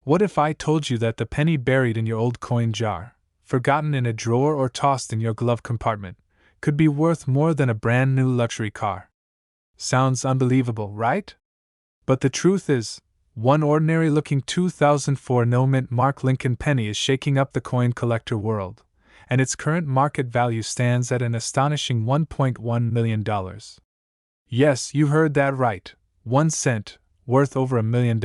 What if I told you that the penny buried in your old coin jar, forgotten in a drawer or tossed in your glove compartment, could be worth more than a brand new luxury car? Sounds unbelievable, right? But the truth is, one ordinary looking 2004 no-mint mark Lincoln penny is shaking up the coin collector world, and its current market value stands at an astonishing $1.1 million. Yes, you heard that right, 1 cent, worth over $1 million.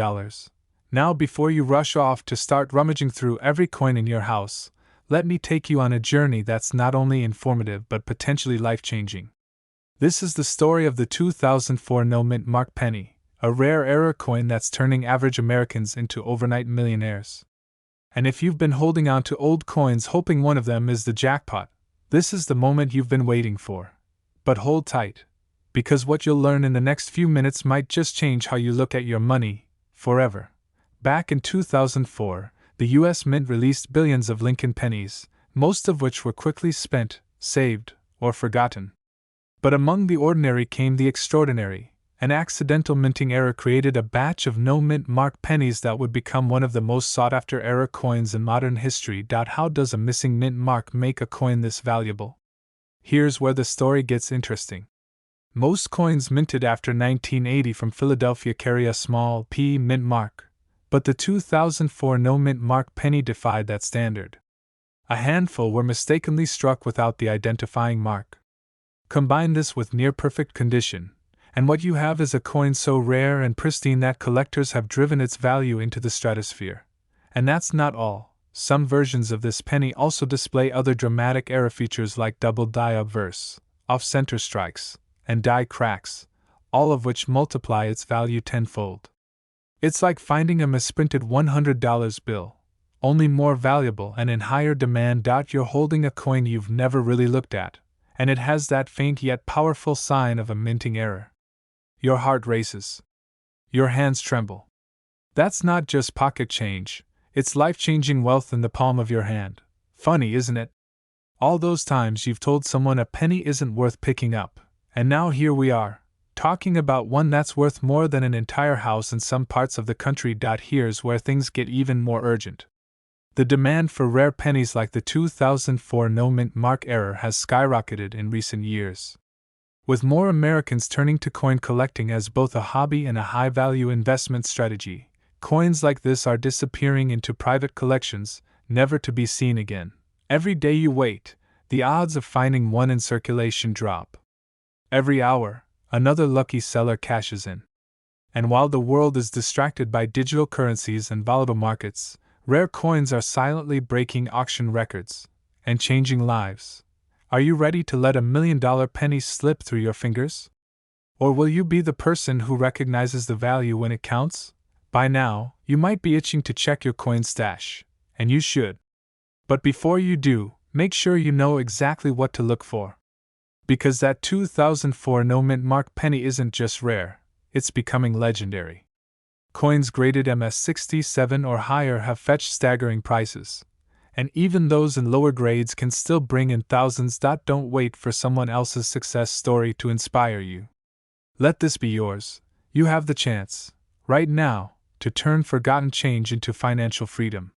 Now, before you rush off to start rummaging through every coin in your house, let me take you on a journey that's not only informative but potentially life-changing. This is the story of the 2004 no-mint mark penny, a rare era coin that's turning average Americans into overnight millionaires. And if you've been holding on to old coins hoping one of them is the jackpot, this is the moment you've been waiting for. But hold tight, because what you'll learn in the next few minutes might just change how you look at your money, forever. Back in 2004, the U.S. Mint released billions of Lincoln pennies, most of which were quickly spent, saved, or forgotten. But among the ordinary came the extraordinary. An accidental minting error created a batch of no-mint mark pennies that would become one of the most sought-after era coins in modern history. How does a missing mint mark make a coin this valuable? Here's where the story gets interesting. Most coins minted after 1980 from Philadelphia carry a small P mint mark, but the 2004 no-mint mark penny defied that standard. A handful were mistakenly struck without the identifying mark. Combine this with near-perfect condition, and what you have is a coin so rare and pristine that collectors have driven its value into the stratosphere. And that's not all. Some versions of this penny also display other dramatic era features like double die obverse, off-center strikes, and die cracks, all of which multiply its value tenfold. It's like finding a misprinted $100 bill, only more valuable and in higher demand. You're holding a coin you've never really looked at, and it has that faint yet powerful sign of a minting error. Your heart races. Your hands tremble. That's not just pocket change, it's life-changing wealth in the palm of your hand. Funny, isn't it? All those times you've told someone a penny isn't worth picking up, and now here we are, talking about one that's worth more than an entire house in some parts of the country. Here's where things get even more urgent. The demand for rare pennies like the 2004 no-mint mark error has skyrocketed in recent years. With more Americans turning to coin collecting as both a hobby and a high-value investment strategy, coins like this are disappearing into private collections, never to be seen again. Every day you wait, the odds of finding one in circulation drop. Every hour, another lucky seller cashes in. And while the world is distracted by digital currencies and volatile markets, rare coins are silently breaking auction records and changing lives. Are you ready to let $1 million penny slip through your fingers? Or will you be the person who recognizes the value when it counts? By now, you might be itching to check your coin stash, and you should. But before you do, make sure you know exactly what to look for. Because that 2004 no-mint mark penny isn't just rare, it's becoming legendary. Coins graded MS67 or higher have fetched staggering prices, and even those in lower grades can still bring in thousands. Don't wait for someone else's success story to inspire you. Let this be yours. You have the chance, right now, to turn forgotten change into financial freedom.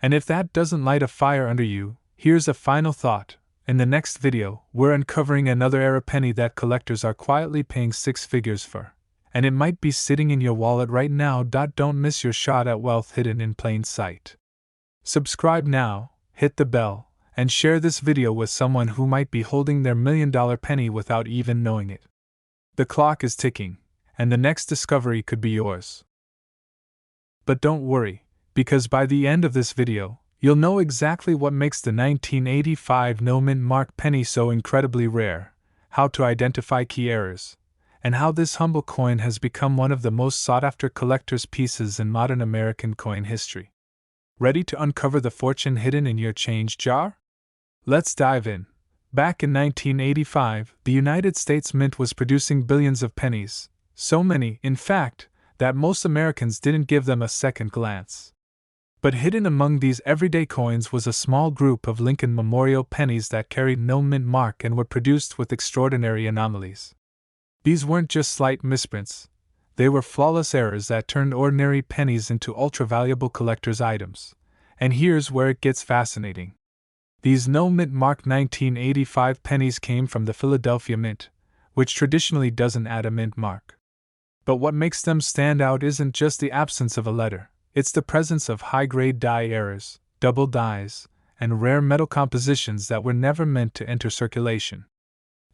And if that doesn't light a fire under you, here's a final thought. In the next video, we're uncovering another era penny that collectors are quietly paying six figures for. And it might be sitting in your wallet right now. Don't miss your shot at wealth hidden in plain sight. Subscribe now, hit the bell, and share this video with someone who might be holding their $1 million penny without even knowing it. The clock is ticking, and the next discovery could be yours. But don't worry, because by the end of this video, you'll know exactly what makes the 1985 no-mint mark penny so incredibly rare, how to identify key errors, and how this humble coin has become one of the most sought-after collector's pieces in modern American coin history. Ready to uncover the fortune hidden in your change jar? Let's dive in. Back in 1985, the United States Mint was producing billions of pennies, so many, in fact, that most Americans didn't give them a second glance. But hidden among these everyday coins was a small group of Lincoln Memorial pennies that carried no mint mark and were produced with extraordinary anomalies. These weren't just slight misprints. They were flawless errors that turned ordinary pennies into ultra-valuable collector's items. And here's where it gets fascinating. These no-mint mark 1985 pennies came from the Philadelphia Mint, which traditionally doesn't add a mint mark. But what makes them stand out isn't just the absence of a letter, it's the presence of high-grade die errors, double dies, and rare metal compositions that were never meant to enter circulation.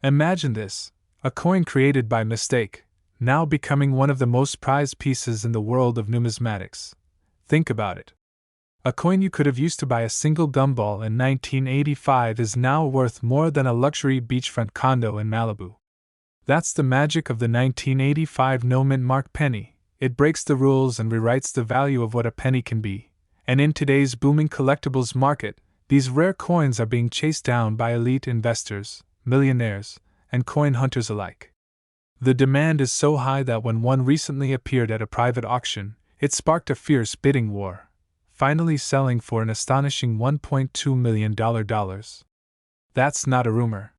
Imagine this, a coin created by mistake, now becoming one of the most prized pieces in the world of numismatics. Think about it. A coin you could have used to buy a single gumball in 1985 is now worth more than a luxury beachfront condo in Malibu. That's the magic of the 1985 no-mint mark penny. It breaks the rules and rewrites the value of what a penny can be. And in today's booming collectibles market, these rare coins are being chased down by elite investors, millionaires, and coin hunters alike. The demand is so high that when one recently appeared at a private auction, it sparked a fierce bidding war, finally selling for an astonishing $1.2 million. That's not a rumor.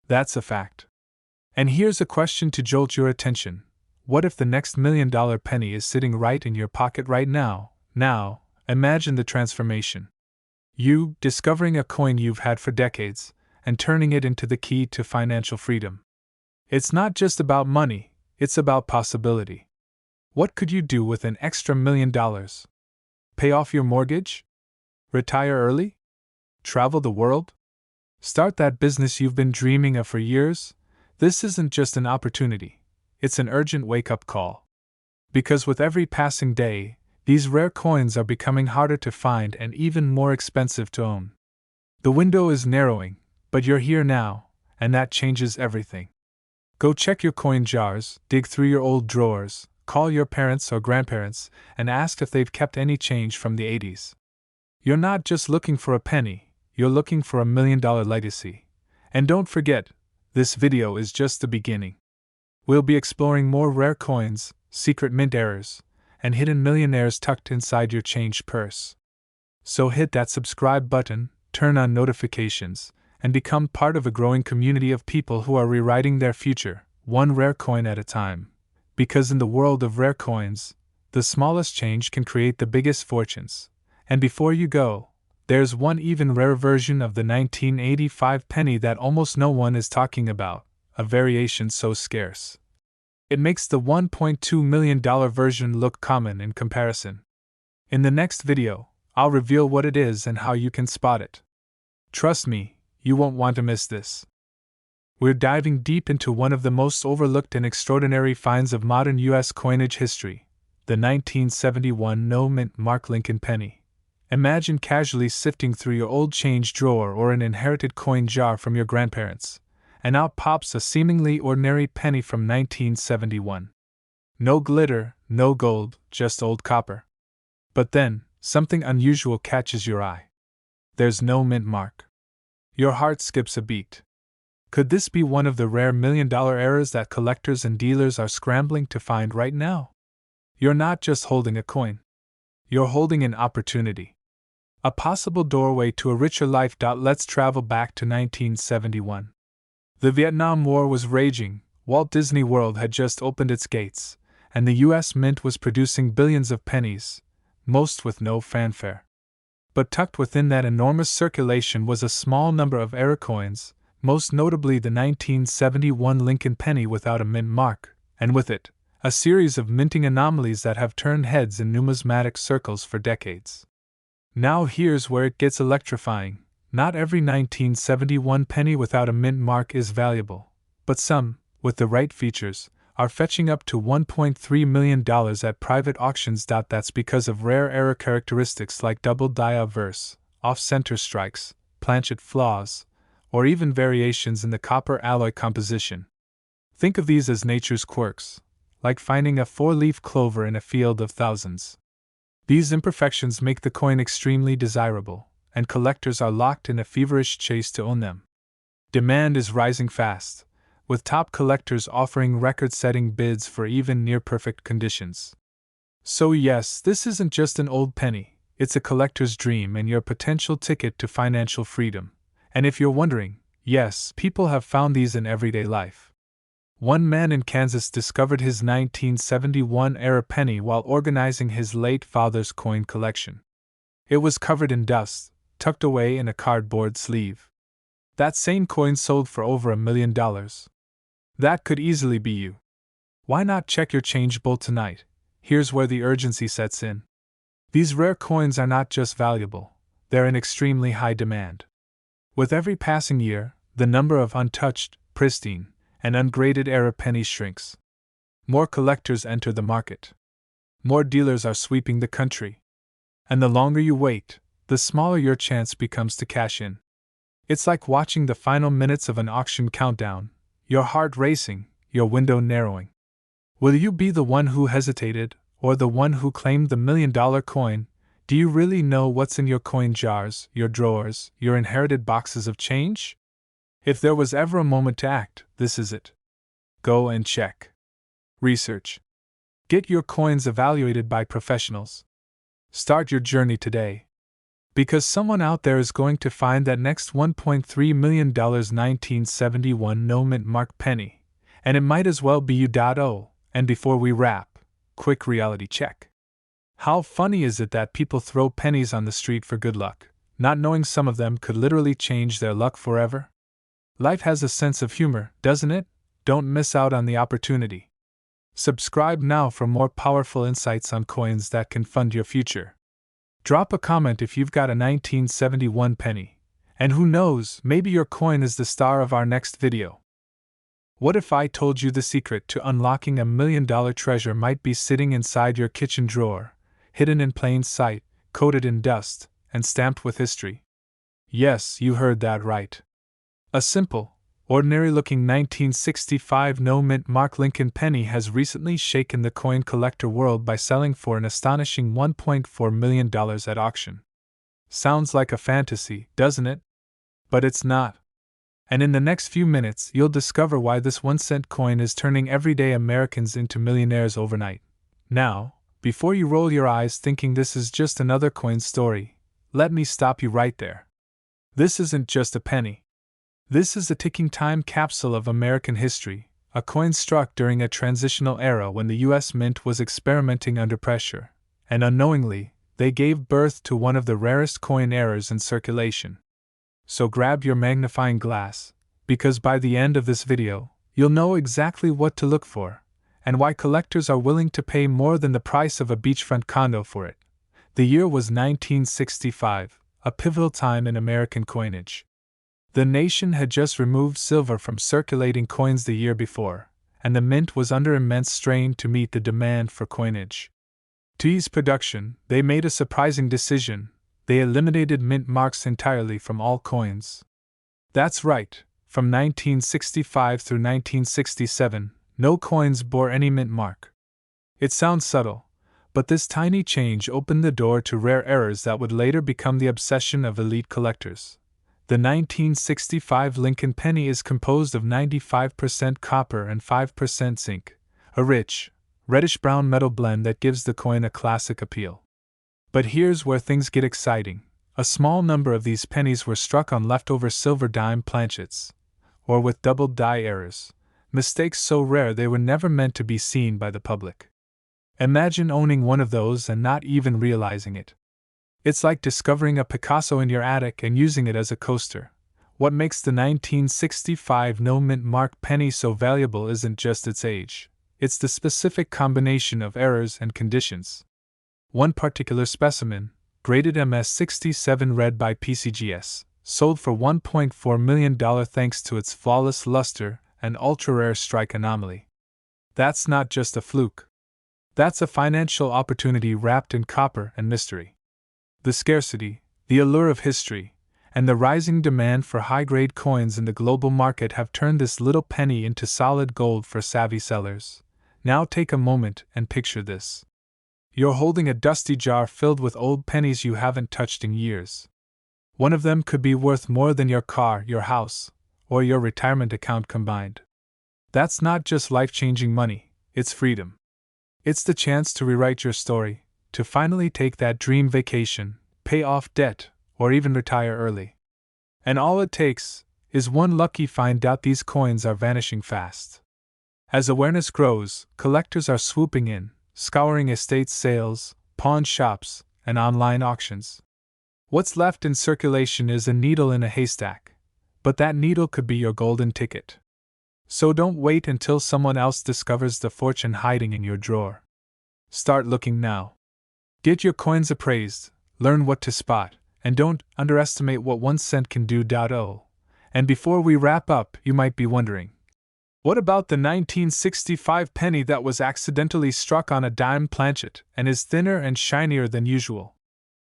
That's a fact. And here's a question to jolt your attention. What if the next $1 million penny is sitting right in your pocket right now? Now, imagine the transformation. You discovering a coin you've had for decades and turning it into the key to financial freedom. It's not just about money, it's about possibility. What could you do with an extra $1 million? Pay off your mortgage? Retire early? Travel the world? Start that business you've been dreaming of for years? This isn't just an opportunity, it's an urgent wake-up call. Because with every passing day, these rare coins are becoming harder to find and even more expensive to own. The window is narrowing, but you're here now, and that changes everything. Go check your coin jars, dig through your old drawers, call your parents or grandparents, and ask if they've kept any change from the 80s. You're not just looking for a penny, you're looking for $1 million legacy. And don't forget, this video is just the beginning. We'll be exploring more rare coins, secret mint errors, and hidden millionaires tucked inside your change purse. So hit that subscribe button, turn on notifications, and become part of a growing community of people who are rewriting their future, one rare coin at a time. Because in the world of rare coins, the smallest change can create the biggest fortunes. And before you go, there's one even rarer version of the 1985 penny that almost no one is talking about, a variation so scarce. It makes the $1.2 million version look common in comparison. In the next video, I'll reveal what it is and how you can spot it. Trust me, you won't want to miss this. We're diving deep into one of the most overlooked and extraordinary finds of modern U.S. coinage history, the 1971 no-mint mark Lincoln penny. Imagine casually sifting through your old change drawer or an inherited coin jar from your grandparents, and out pops a seemingly ordinary penny from 1971. No glitter, no gold, just old copper. But then, something unusual catches your eye. There's no mint mark. Your heart skips a beat. Could this be one of the rare $1 million errors that collectors and dealers are scrambling to find right now? You're not just holding a coin. You're holding an opportunity. A possible doorway to a richer life. Let's travel back to 1971. The Vietnam War was raging, Walt Disney World had just opened its gates, and the U.S. Mint was producing billions of pennies, most with no fanfare. But tucked within that enormous circulation was a small number of error coins, most notably the 1971 Lincoln penny without a mint mark, and with it, a series of minting anomalies that have turned heads in numismatic circles for decades. Now here's where it gets electrifying. Not every 1971 penny without a mint mark is valuable, but some, with the right features, are fetching up to $1.3 million at private auctions. That's because of rare error characteristics like double die obverse, off-center strikes, planchet flaws, or even variations in the copper alloy composition. Think of these as nature's quirks, like finding a four-leaf clover in a field of thousands. These imperfections make the coin extremely desirable, and collectors are locked in a feverish chase to own them. Demand is rising fast, with top collectors offering record-setting bids for even near-perfect conditions. So yes, this isn't just an old penny, it's a collector's dream and your potential ticket to financial freedom. And if you're wondering, yes, people have found these in everyday life. One man in Kansas discovered his 1971-era penny while organizing his late father's coin collection. It was covered in dust, tucked away in a cardboard sleeve. That same coin sold for over $1 million. That could easily be you. Why not check your change bowl tonight? Here's where the urgency sets in. These rare coins are not just valuable, they're in extremely high demand. With every passing year, the number of untouched, pristine, and ungraded era pennies shrinks. More collectors enter the market. More dealers are sweeping the country. And the longer you wait, the smaller your chance becomes to cash in. It's like watching the final minutes of an auction countdown, your heart racing, your window narrowing. Will you be the one who hesitated, or the one who claimed the $1 million coin? Do you really know what's in your coin jars, your drawers, your inherited boxes of change? If there was ever a moment to act, this is it. Go and check. Research. Get your coins evaluated by professionals. Start your journey today. Because someone out there is going to find that next $1.3 million 1971 no-mint mark penny, and it might as well be you. And before we wrap, quick reality check. How funny is it that people throw pennies on the street for good luck, not knowing some of them could literally change their luck forever? Life has a sense of humor, doesn't it? Don't miss out on the opportunity. Subscribe now for more powerful insights on coins that can fund your future. Drop a comment if you've got a 1971 penny, and who knows, maybe your coin is the star of our next video. What if I told you the secret to unlocking a $1 million treasure might be sitting inside your kitchen drawer, hidden in plain sight, coated in dust, and stamped with history? Yes, you heard that right. A simple, ordinary-looking 1965 no-mint mark Lincoln penny has recently shaken the coin collector world by selling for an astonishing $1.4 million at auction. Sounds like a fantasy, doesn't it? But it's not. And in the next few minutes, you'll discover why this 1-cent coin is turning everyday Americans into millionaires overnight. Now, before you roll your eyes thinking this is just another coin story, let me stop you right there. This isn't just a penny. This is a ticking time capsule of American history, a coin struck during a transitional era when the U.S. Mint was experimenting under pressure, and unknowingly, they gave birth to one of the rarest coin errors in circulation. So grab your magnifying glass, because by the end of this video, you'll know exactly what to look for, and why collectors are willing to pay more than the price of a beachfront condo for it. The year was 1965, a pivotal time in American coinage. The nation had just removed silver from circulating coins the year before, and the mint was under immense strain to meet the demand for coinage. To ease production, they made a surprising decision. They eliminated mint marks entirely from all coins. That's right, from 1965 through 1967, no coins bore any mint mark. It sounds subtle, but this tiny change opened the door to rare errors that would later become the obsession of elite collectors. The 1965 Lincoln penny is composed of 95% copper and 5% zinc, a rich, reddish-brown metal blend that gives the coin a classic appeal. But here's where things get exciting. A small number of these pennies were struck on leftover silver dime planchets, or with double die errors, mistakes so rare they were never meant to be seen by the public. Imagine owning one of those and not even realizing it. It's like discovering a Picasso in your attic and using it as a coaster. What makes the 1965 no-mint mark penny so valuable isn't just its age, it's the specific combination of errors and conditions. One particular specimen, graded MS67 red by PCGS, sold for $1.4 million thanks to its flawless luster and ultra-rare strike anomaly. That's not just a fluke. That's a financial opportunity wrapped in copper and mystery. The scarcity, the allure of history, and the rising demand for high-grade coins in the global market have turned this little penny into solid gold for savvy sellers. Now take a moment and picture this. You're holding a dusty jar filled with old pennies you haven't touched in years. One of them could be worth more than your car, your house, or your retirement account combined. That's not just life-changing money, it's freedom. It's the chance to rewrite your story, to finally take that dream vacation, pay off debt, or even retire early. And all it takes is one lucky find. These coins are vanishing fast. As awareness grows, collectors are swooping in, scouring estate sales, pawn shops, and online auctions. What's left in circulation is a needle in a haystack, but that needle could be your golden ticket. So don't wait until someone else discovers the fortune hiding in your drawer. Start looking now. Get your coins appraised, learn what to spot, and don't underestimate what 1 cent can do. And before we wrap up, you might be wondering, what about the 1965 penny that was accidentally struck on a dime planchet and is thinner and shinier than usual?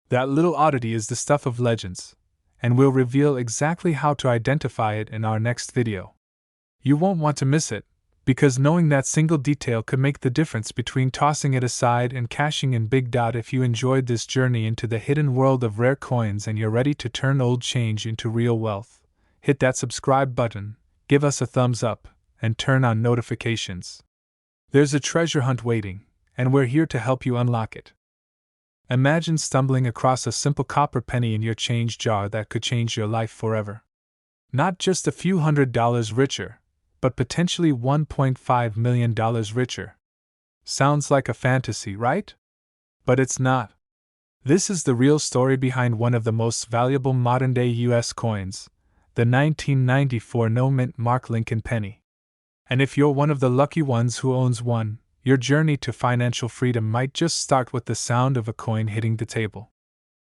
That little oddity is the stuff of legends, and we'll reveal exactly how to identify it in our next video. You won't want to miss it, because knowing that single detail could make the difference between tossing it aside and cashing in big. If you enjoyed this journey into the hidden world of rare coins and you're ready to turn old change into real wealth, hit that subscribe button, give us a thumbs up, and turn on notifications. There's a treasure hunt waiting, and we're here to help you unlock it. Imagine stumbling across a simple copper penny in your change jar that could change your life forever. Not just a few $100s richer, but potentially $1.5 million richer. Sounds like a fantasy, right? But it's not. This is the real story behind one of the most valuable modern-day U.S. coins, the 1994 no-mint Mark Lincoln penny. And if you're one of the lucky ones who owns one, your journey to financial freedom might just start with the sound of a coin hitting the table.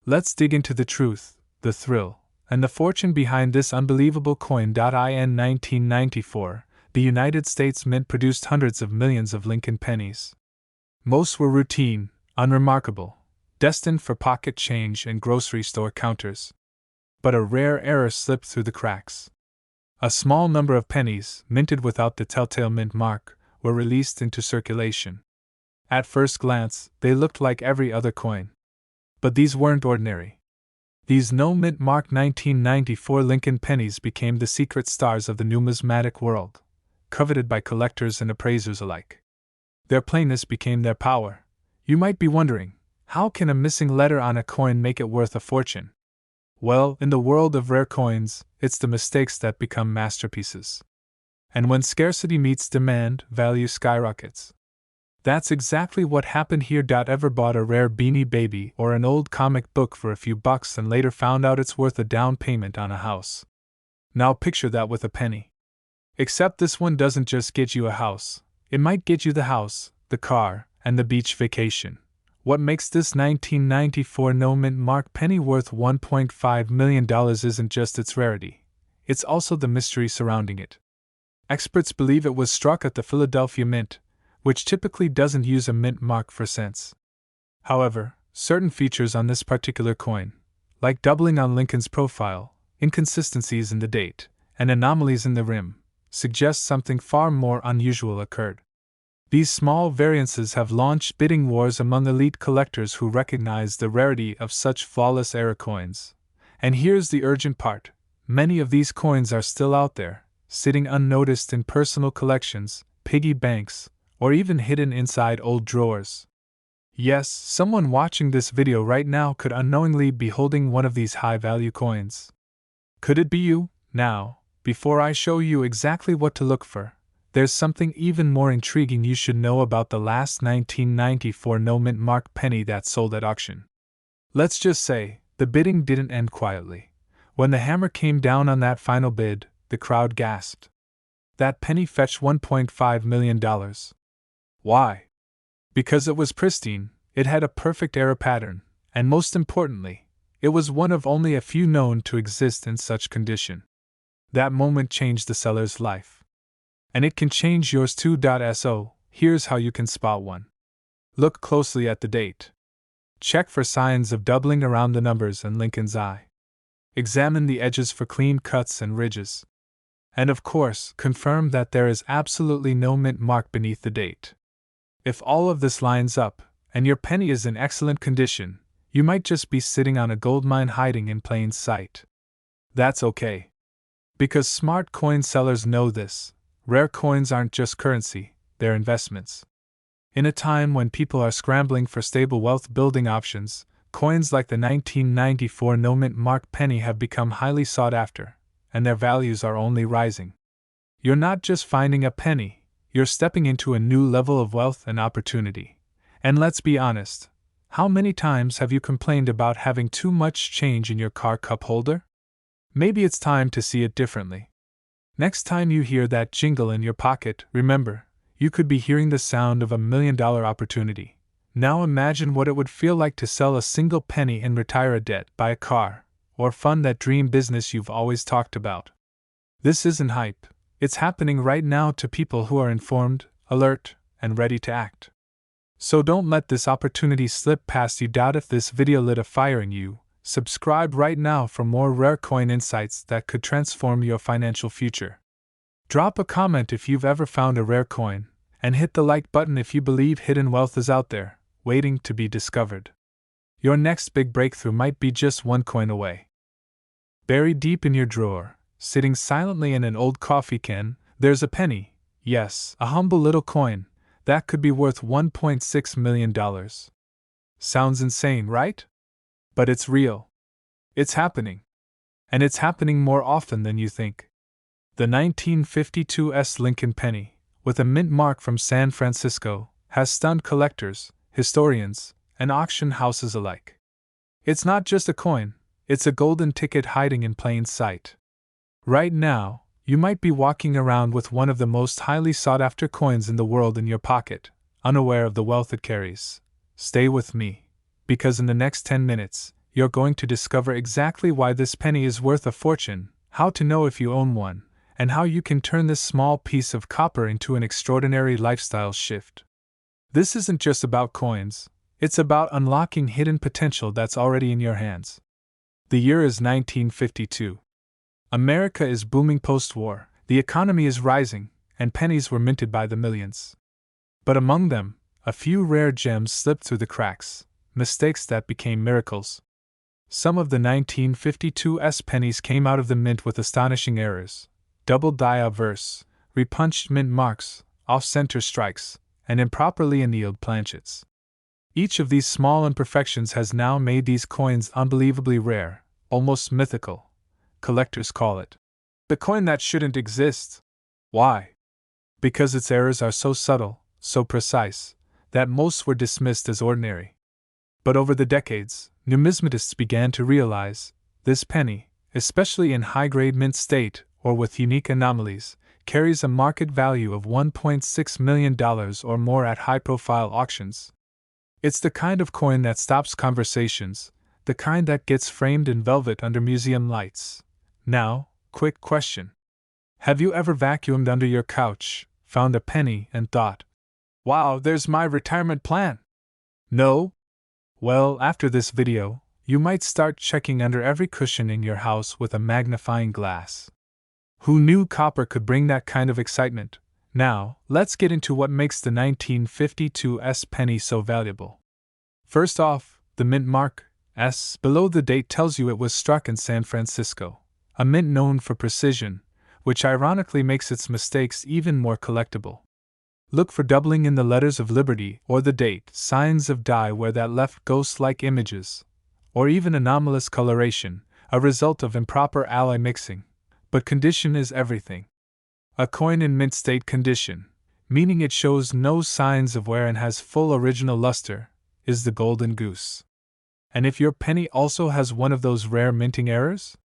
Let's dig into the truth, the thrill, and the fortune behind this unbelievable coin. In 1994, the United States Mint produced hundreds of millions of Lincoln pennies. Most were routine, unremarkable, destined for pocket change and grocery store counters. But a rare error slipped through the cracks. A small number of pennies, minted without the telltale mint mark, were released into circulation. At first glance, they looked like every other coin. But these weren't ordinary. These no-mint mark 1994 Lincoln pennies became the secret stars of the numismatic world, coveted by collectors and appraisers alike. Their plainness became their power. You might be wondering, how can a missing letter on a coin make it worth a fortune? Well, in the world of rare coins, it's the mistakes that become masterpieces. And when scarcity meets demand, value skyrockets. That's exactly what happened here. Ever bought a rare Beanie Baby or an old comic book for a few bucks and later found out it's worth a down payment on a house? Now picture that with a penny. Except this one doesn't just get you a house, it might get you the house, the car, and the beach vacation. What makes this 1994 no-mint mark penny worth $1.5 million isn't just its rarity, it's also the mystery surrounding it. Experts believe it was struck at the Philadelphia Mint, which typically doesn't use a mint mark for cents. However, certain features on this particular coin, like doubling on Lincoln's profile, inconsistencies in the date, and anomalies in the rim, suggest something far more unusual occurred. These small variances have launched bidding wars among elite collectors who recognize the rarity of such flawless era coins. And here's the urgent part: many of these coins are still out there, sitting unnoticed in personal collections, piggy banks, or even hidden inside old drawers. Yes, someone watching this video right now could unknowingly be holding one of these high-value coins. Could it be you? Now, before I show you exactly what to look for, there's something even more intriguing you should know about the last 1994 no-mint mark penny that sold at auction. Let's just say, the bidding didn't end quietly. When the hammer came down on that final bid, the crowd gasped. That penny fetched $1.5 million. Why? Because it was pristine, it had a perfect era pattern, and most importantly, it was one of only a few known to exist in such condition. That moment changed the seller's life. And it can change yours too. So, here's how you can spot one. Look closely at the date. Check for signs of doubling around the numbers and Lincoln's eye. Examine the edges for clean cuts and ridges. And of course, confirm that there is absolutely no mint mark beneath the date. If all of this lines up, and your penny is in excellent condition, you might just be sitting on a goldmine hiding in plain sight. That's okay. Because smart coin sellers know this. Rare coins aren't just currency, they're investments. In a time when people are scrambling for stable wealth-building options, coins like the 1994 no-mint mark penny have become highly sought after, and their values are only rising. You're not just finding a penny, you're stepping into a new level of wealth and opportunity. And let's be honest, how many times have you complained about having too much change in your car cup holder? Maybe it's time to see it differently. Next time you hear that jingle in your pocket, remember, you could be hearing the sound of $1 million opportunity. Now imagine what it would feel like to sell a single penny and retire a debt, buy a car, or fund that dream business you've always talked about. This isn't hype, it's happening right now to people who are informed, alert, and ready to act. So don't let this opportunity slip past you. If this video lit a fire in you, subscribe right now for more rare coin insights that could transform your financial future. Drop a comment if you've ever found a rare coin, and hit the like button if you believe hidden wealth is out there, waiting to be discovered. Your next big breakthrough might be just one coin away. Buried deep in your drawer, sitting silently in an old coffee can, there's a penny, yes, a humble little coin, that could be worth $1.6 million. Sounds insane, right? But it's real. It's happening. And it's happening more often than you think. The 1952 Lincoln penny, with a mint mark from San Francisco, has stunned collectors, historians, and auction houses alike. It's not just a coin, it's a golden ticket hiding in plain sight. Right now, you might be walking around with one of the most highly sought-after coins in the world in your pocket, unaware of the wealth it carries. Stay with me, because in the next 10 minutes, you're going to discover exactly why this penny is worth a fortune, how to know if you own one, and how you can turn this small piece of copper into an extraordinary lifestyle shift. This isn't just about coins, it's about unlocking hidden potential that's already in your hands. The year is 1952. America is booming post-war, the economy is rising, and pennies were minted by the millions. But among them, a few rare gems slipped through the cracks, mistakes that became miracles. Some of the 1952 pennies came out of the mint with astonishing errors: double die obverse, repunched mint marks, off-center strikes, and improperly annealed planchets. Each of these small imperfections has now made these coins unbelievably rare, almost mythical. Collectors call it the coin that shouldn't exist. Why? Because its errors are so subtle, so precise, that most were dismissed as ordinary. But over the decades, numismatists began to realize this penny, especially in high-grade mint state or with unique anomalies, carries a market value of $1.6 million or more at high-profile auctions. It's the kind of coin that stops conversations, the kind that gets framed in velvet under museum lights. Now, quick question. Have you ever vacuumed under your couch, found a penny, and thought, "Wow, there's my retirement plan"? No? Well, after this video, you might start checking under every cushion in your house with a magnifying glass. Who knew copper could bring that kind of excitement? Now, let's get into what makes the 1952 penny so valuable. First off, the mint mark S below the date tells you it was struck in San Francisco, a mint known for precision, which ironically makes its mistakes even more collectible. Look for doubling in the letters of Liberty or the date, signs of dye where that left ghost-like images, or even anomalous coloration, a result of improper alloy mixing. But condition is everything. A coin in mint state condition, meaning it shows no signs of wear and has full original luster, is the golden goose. And if your penny also has one of those rare minting errors,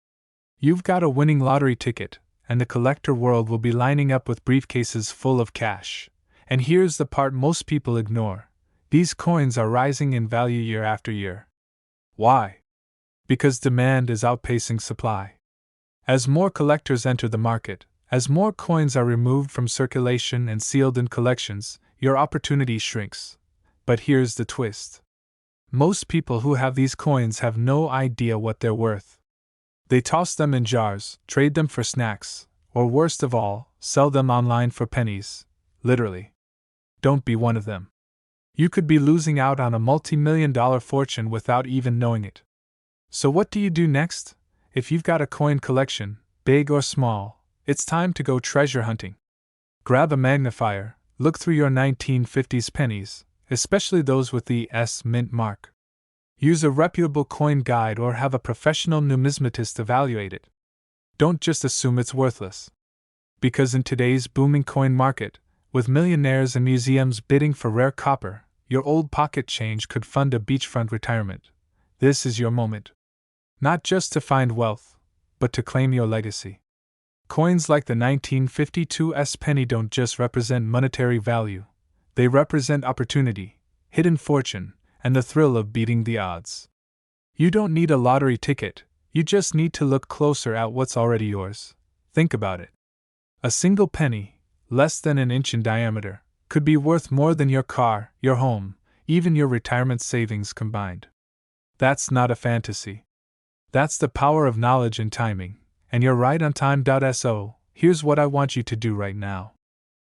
you've got a winning lottery ticket, and the collector world will be lining up with briefcases full of cash. And here's the part most people ignore: these coins are rising in value year after year. Why? Because demand is outpacing supply. As more collectors enter the market, as more coins are removed from circulation and sealed in collections, your opportunity shrinks. But here's the twist. Most people who have these coins have no idea what they're worth. They toss them in jars, trade them for snacks, or worst of all, sell them online for pennies. Literally. Don't be one of them. You could be losing out on a multi-million-dollar fortune without even knowing it. So what do you do next? If you've got a coin collection, big or small, it's time to go treasure hunting. Grab a magnifier, look through your 1950s pennies, especially those with the S mint mark. Use a reputable coin guide or have a professional numismatist evaluate it. Don't just assume it's worthless. Because in today's booming coin market, With millionaires and museums bidding for rare copper, your old pocket change could fund a beachfront retirement. This is your moment. Not just to find wealth, but to claim your legacy. Coins like the 1952 penny don't just represent monetary value, they represent opportunity, hidden fortune, and the thrill of beating the odds. You don't need a lottery ticket, you just need to look closer at what's already yours. Think about it. A single penny, less than an inch in diameter, could be worth more than your car, your home, even your retirement savings combined. That's not a fantasy. That's the power of knowledge and timing, and you're right on time.so. Here's what I want you to do right now.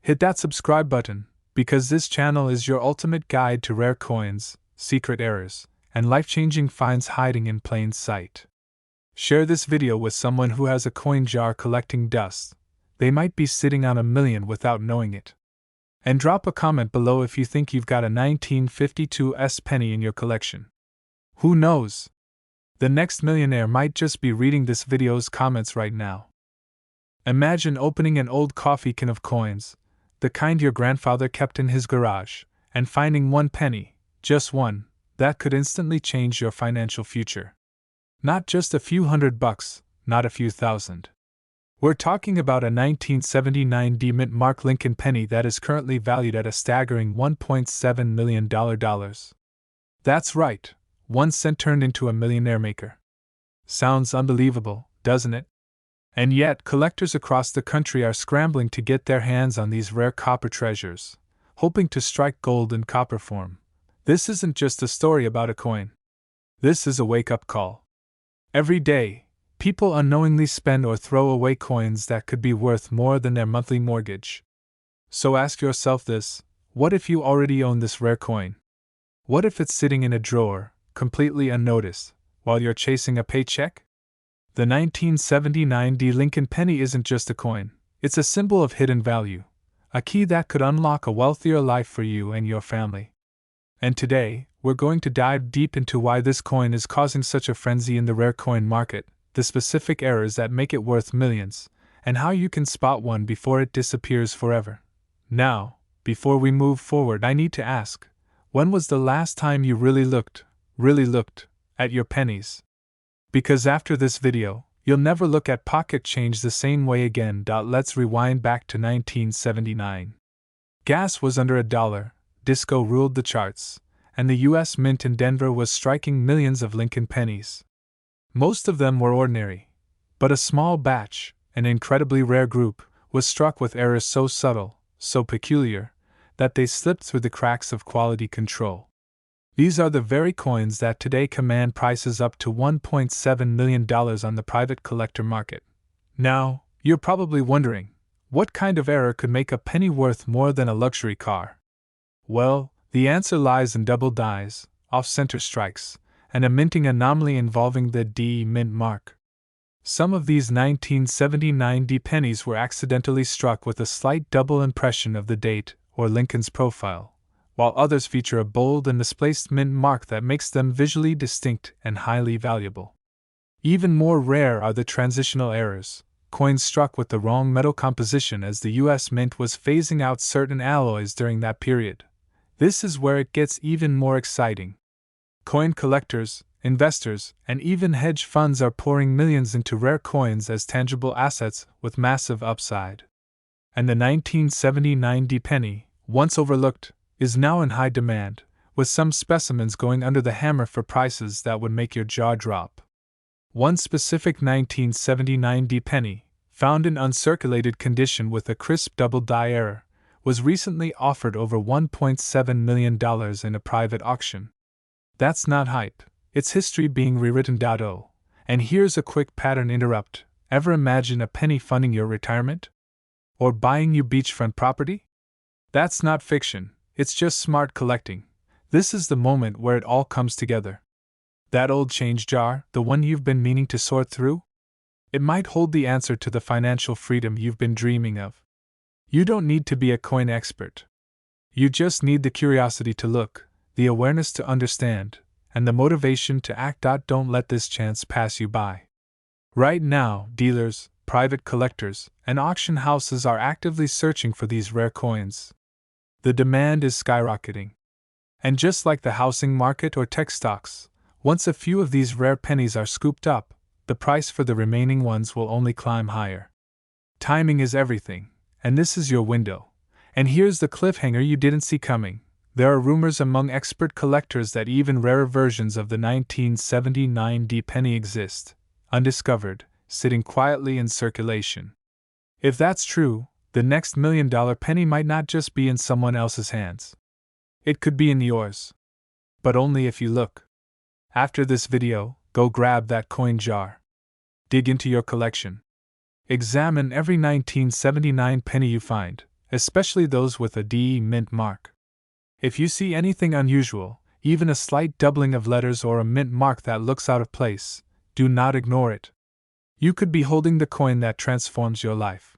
Hit that subscribe button, because this channel is your ultimate guide to rare coins, secret errors, and life-changing finds hiding in plain sight. Share this video with someone who has a coin jar collecting dust. They might be sitting on $1 million without knowing it. And drop a comment below if you think you've got a 1952 penny in your collection. Who knows? The next millionaire might just be reading this video's comments right now. Imagine opening an old coffee can of coins, the kind your grandfather kept in his garage, and finding one penny, just one, that could instantly change your financial future. Not just a few $100, not a few thousand. We're talking about a 1979 mint mark Lincoln penny that is currently valued at a staggering $1.7 million. That's right, 1 cent turned into a millionaire maker. Sounds unbelievable, doesn't it? And yet, collectors across the country are scrambling to get their hands on these rare copper treasures, hoping to strike gold in copper form. This isn't just a story about a coin. This is a wake-up call. Every day, people unknowingly spend or throw away coins that could be worth more than their monthly mortgage. So ask yourself this: what if you already own this rare coin? What if it's sitting in a drawer, completely unnoticed, while you're chasing a paycheck? The 1979 Lincoln penny isn't just a coin, it's a symbol of hidden value, a key that could unlock a wealthier life for you and your family. And today, we're going to dive deep into why this coin is causing such a frenzy in the rare coin market, the specific errors that make it worth millions, and how you can spot one before it disappears forever. Now, before we move forward, I need to ask, when was the last time you really looked at your pennies? Because after this video, you'll never look at pocket change the same way again. Let's rewind back to 1979. Gas was under $1, disco ruled the charts, and the U.S. Mint in Denver was striking millions of Lincoln pennies. Most of them were ordinary, but a small batch, an incredibly rare group, was struck with errors so subtle, so peculiar, that they slipped through the cracks of quality control. These are the very coins that today command prices up to $1.7 million on the private collector market. Now, you're probably wondering, what kind of error could make a penny worth more than a luxury car? Well, the answer lies in double dies, off-center strikes, and a minting anomaly involving the D mint mark. Some of these 1979 pennies were accidentally struck with a slight double impression of the date or Lincoln's profile, while others feature a bold and misplaced mint mark that makes them visually distinct and highly valuable. Even more rare are the transitional errors, coins struck with the wrong metal composition as the U.S. Mint was phasing out certain alloys during that period. This is where it gets even more exciting. Coin collectors, investors, and even hedge funds are pouring millions into rare coins as tangible assets with massive upside. And the 1979 penny, once overlooked, is now in high demand, with some specimens going under the hammer for prices that would make your jaw drop. One specific 1979 penny, found in uncirculated condition with a crisp double die error, was recently offered over $1.7 million in a private auction. That's not hype, it's history being rewritten. And here's a quick pattern interrupt. Ever imagine a penny funding your retirement? Or buying you beachfront property? That's not fiction, it's just smart collecting. This is the moment where it all comes together. That old change jar, the one you've been meaning to sort through? It might hold the answer to the financial freedom you've been dreaming of. You don't need to be a coin expert. You just need the curiosity to look, the awareness to understand, and the motivation to act. Don't let this chance pass you by. Right now, dealers, private collectors and auction houses are actively searching for these rare coins. The demand is skyrocketing. And just like the housing market or tech stocks, once a few of these rare pennies are scooped up, the price for the remaining ones will only climb higher. Timing is everything, and this is your window. And here's the cliffhanger you didn't see coming. There are rumors among expert collectors that even rarer versions of the 1979 D penny exist, undiscovered, sitting quietly in circulation. If that's true, the next $1 million penny might not just be in someone else's hands. It could be in yours. But only if you look. After this video, go grab that coin jar. Dig into your collection. Examine every 1979 penny you find, especially those with a DE mint mark. If you see anything unusual, even a slight doubling of letters or a mint mark that looks out of place, do not ignore it. You could be holding the coin that transforms your life.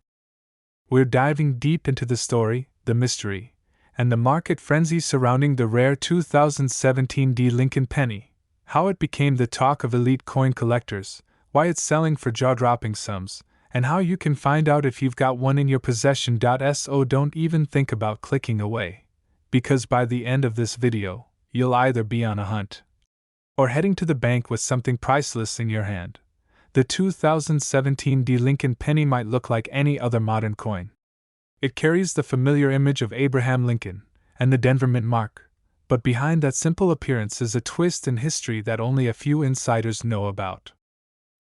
We're diving deep into the story, the mystery, and the market frenzy surrounding the rare 2017 D Lincoln penny, how it became the talk of elite coin collectors, why it's selling for jaw-dropping sums, and how you can find out if you've got one in your possession. So don't even think about clicking away, because by the end of this video, you'll either be on a hunt or heading to the bank with something priceless in your hand. The 2017 D Lincoln penny might look like any other modern coin. It carries the familiar image of Abraham Lincoln and the Denver Mint mark, but behind that simple appearance is a twist in history that only a few insiders know about.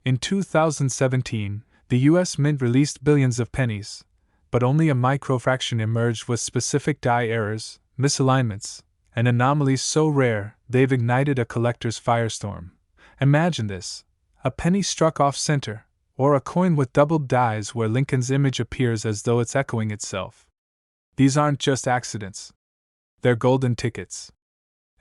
In 2017, the U.S. Mint released billions of pennies, but only a microfraction emerged with specific die errors, misalignments, and anomalies so rare they've ignited a collector's firestorm. Imagine this: a penny struck off center, or a coin with doubled dies where Lincoln's image appears as though it's echoing itself. These aren't just accidents. They're golden tickets.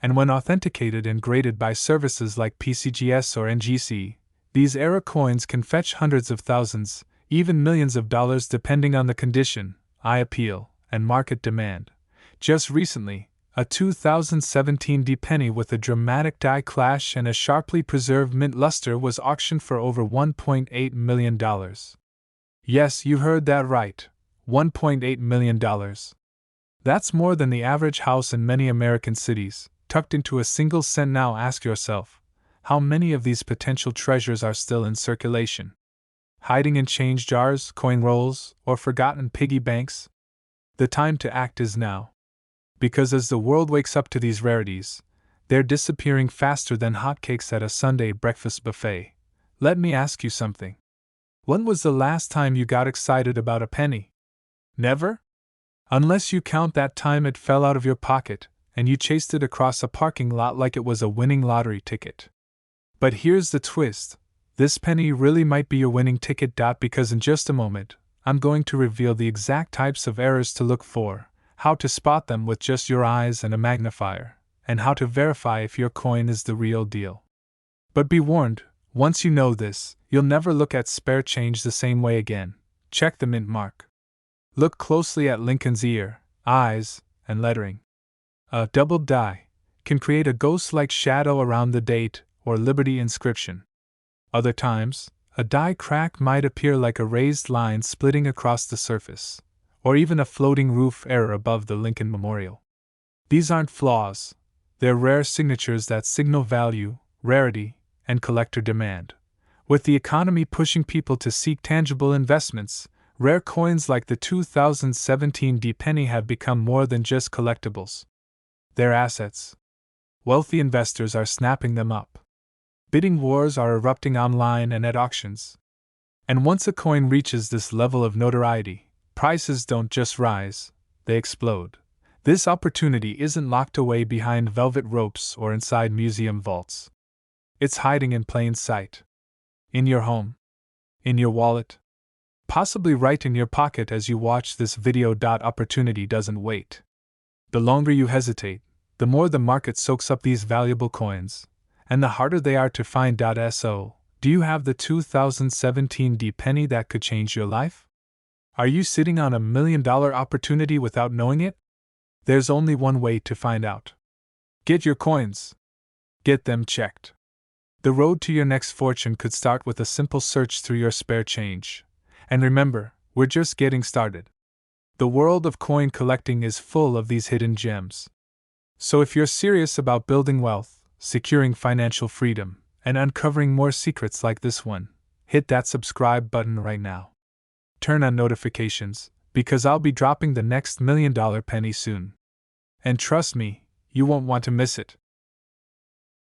And when authenticated and graded by services like PCGS or NGC, these era coins can fetch hundreds of thousands, even millions of dollars depending on the condition, eye appeal, and market demand. Just recently, a 2017 D penny with a dramatic die clash and a sharply preserved mint luster was auctioned for over $1.8 million. Yes, you heard that right, $1.8 million. That's more than the average house in many American cities, tucked into a single cent. Now ask yourself, how many of these potential treasures are still in circulation? Hiding in change jars, coin rolls, or forgotten piggy banks? The time to act is now. Because as the world wakes up to these rarities, they're disappearing faster than hotcakes at a Sunday breakfast buffet. Let me ask you something. When was the last time you got excited about a penny? Never? Unless you count that time it fell out of your pocket and you chased it across a parking lot like it was a winning lottery ticket. But here's the twist: this penny really might be your winning ticket. Because in just a moment, I'm going to reveal the exact types of errors to look for, how to spot them with just your eyes and a magnifier, and how to verify if your coin is the real deal. But be warned, once you know this, you'll never look at spare change the same way again. Check the mint mark. Look closely at Lincoln's ear, eyes, and lettering. A doubled die can create a ghost-like shadow around the date or Liberty inscription. Other times, a die crack might appear like a raised line splitting across the surface, or even a floating roof error above the Lincoln Memorial. These aren't flaws, they're rare signatures that signal value, rarity, and collector demand. With the economy pushing people to seek tangible investments, rare coins like the 2017 D penny have become more than just collectibles. They're assets. Wealthy investors are snapping them up. Bidding wars are erupting online and at auctions. And once a coin reaches this level of notoriety, prices don't just rise, they explode. This opportunity isn't locked away behind velvet ropes or inside museum vaults. It's hiding in plain sight. In your home. In your wallet. Possibly right in your pocket as you watch this video. Opportunity doesn't wait. The longer you hesitate, the more the market soaks up these valuable coins, and the harder they are to find. So, do you have the 2017 D penny that could change your life? Are you sitting on $1 million opportunity without knowing it? There's only one way to find out. Get your coins. Get them checked. The road to your next fortune could start with a simple search through your spare change. And remember, we're just getting started. The world of coin collecting is full of these hidden gems. So if you're serious about building wealth, securing financial freedom, and uncovering more secrets like this one, hit that subscribe button right now. Turn on notifications, because I'll be dropping the next $1 million penny soon. And trust me, you won't want to miss it.